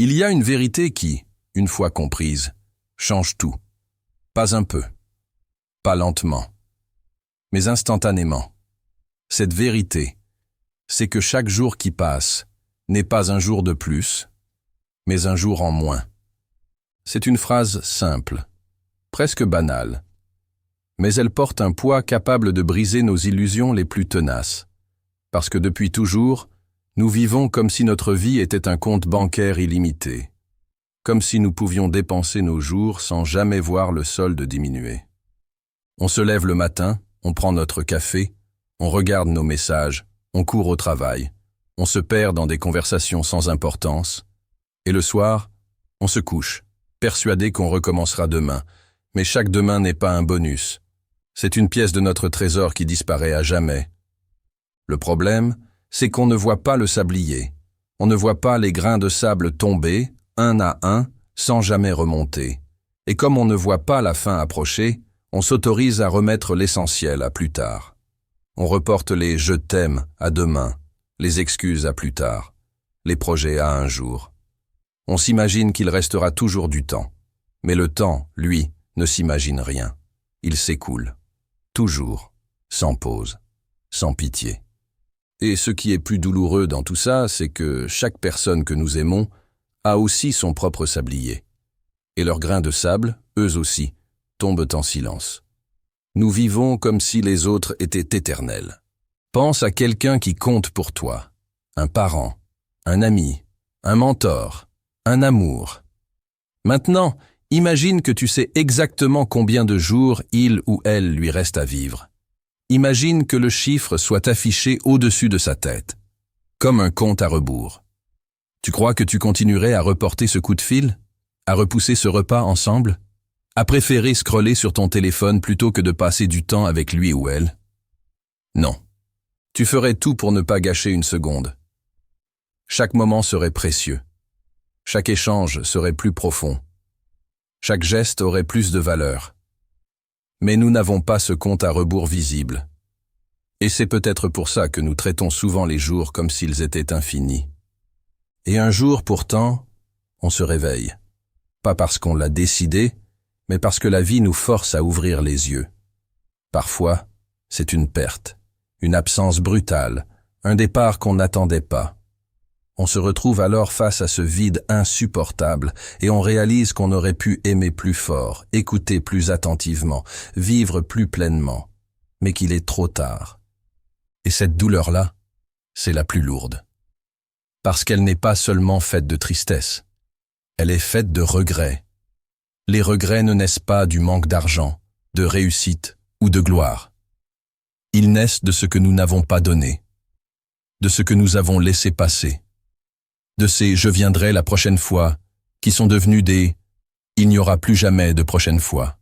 Il y a une vérité qui, une fois comprise, change tout. Pas un peu, pas lentement, mais instantanément. Cette vérité, c'est que chaque jour qui passe n'est pas un jour de plus, mais un jour en moins. C'est une phrase simple, presque banale, mais elle porte un poids capable de briser nos illusions les plus tenaces. Parce que depuis toujours, nous vivons comme si notre vie était un compte bancaire illimité, comme si nous pouvions dépenser nos jours sans jamais voir le solde diminuer. On se lève le matin, on prend notre café, on regarde nos messages, on court au travail, on se perd dans des conversations sans importance, et le soir, on se couche, persuadé qu'on recommencera demain, mais chaque demain n'est pas un bonus. C'est une pièce de notre trésor qui disparaît à jamais. Le problème, c'est qu'on ne voit pas le sablier. On ne voit pas les grains de sable tomber, un à un, sans jamais remonter. Et comme on ne voit pas la fin approcher, on s'autorise à remettre l'essentiel à plus tard. On reporte les « je t'aime » à demain, les excuses à plus tard, les projets à un jour. On s'imagine qu'il restera toujours du temps. Mais le temps, lui, ne s'imagine rien. Il s'écoule. Toujours, sans pause, sans pitié. Et ce qui est plus douloureux dans tout ça, c'est que chaque personne que nous aimons a aussi son propre sablier. Et leurs grains de sable, eux aussi, tombent en silence. Nous vivons comme si les autres étaient éternels. Pense à quelqu'un qui compte pour toi. Un parent, un ami, un mentor, un amour. Maintenant, imagine que tu sais exactement combien de jours il ou elle lui reste à vivre. Imagine que le chiffre soit affiché au-dessus de sa tête, comme un compte à rebours. Tu crois que tu continuerais à reporter ce coup de fil? À repousser ce repas ensemble? À préférer scroller sur ton téléphone plutôt que de passer du temps avec lui ou elle? Non. Tu ferais tout pour ne pas gâcher une seconde. Chaque moment serait précieux. Chaque échange serait plus profond. Chaque geste aurait plus de valeur. Mais nous n'avons pas ce compte à rebours visible. Et c'est peut-être pour ça que nous traitons souvent les jours comme s'ils étaient infinis. Et un jour, pourtant, on se réveille. Pas parce qu'on l'a décidé, mais parce que la vie nous force à ouvrir les yeux. Parfois, c'est une perte, une absence brutale, un départ qu'on n'attendait pas. On se retrouve alors face à ce vide insupportable et on réalise qu'on aurait pu aimer plus fort, écouter plus attentivement, vivre plus pleinement, mais qu'il est trop tard. Et cette douleur-là, c'est la plus lourde. Parce qu'elle n'est pas seulement faite de tristesse, elle est faite de regrets. Les regrets ne naissent pas du manque d'argent, de réussite ou de gloire. Ils naissent de ce que nous n'avons pas donné, de ce que nous avons laissé passer. De ces « je viendrai la prochaine fois » qui sont devenus des « il n'y aura plus jamais de prochaine fois ».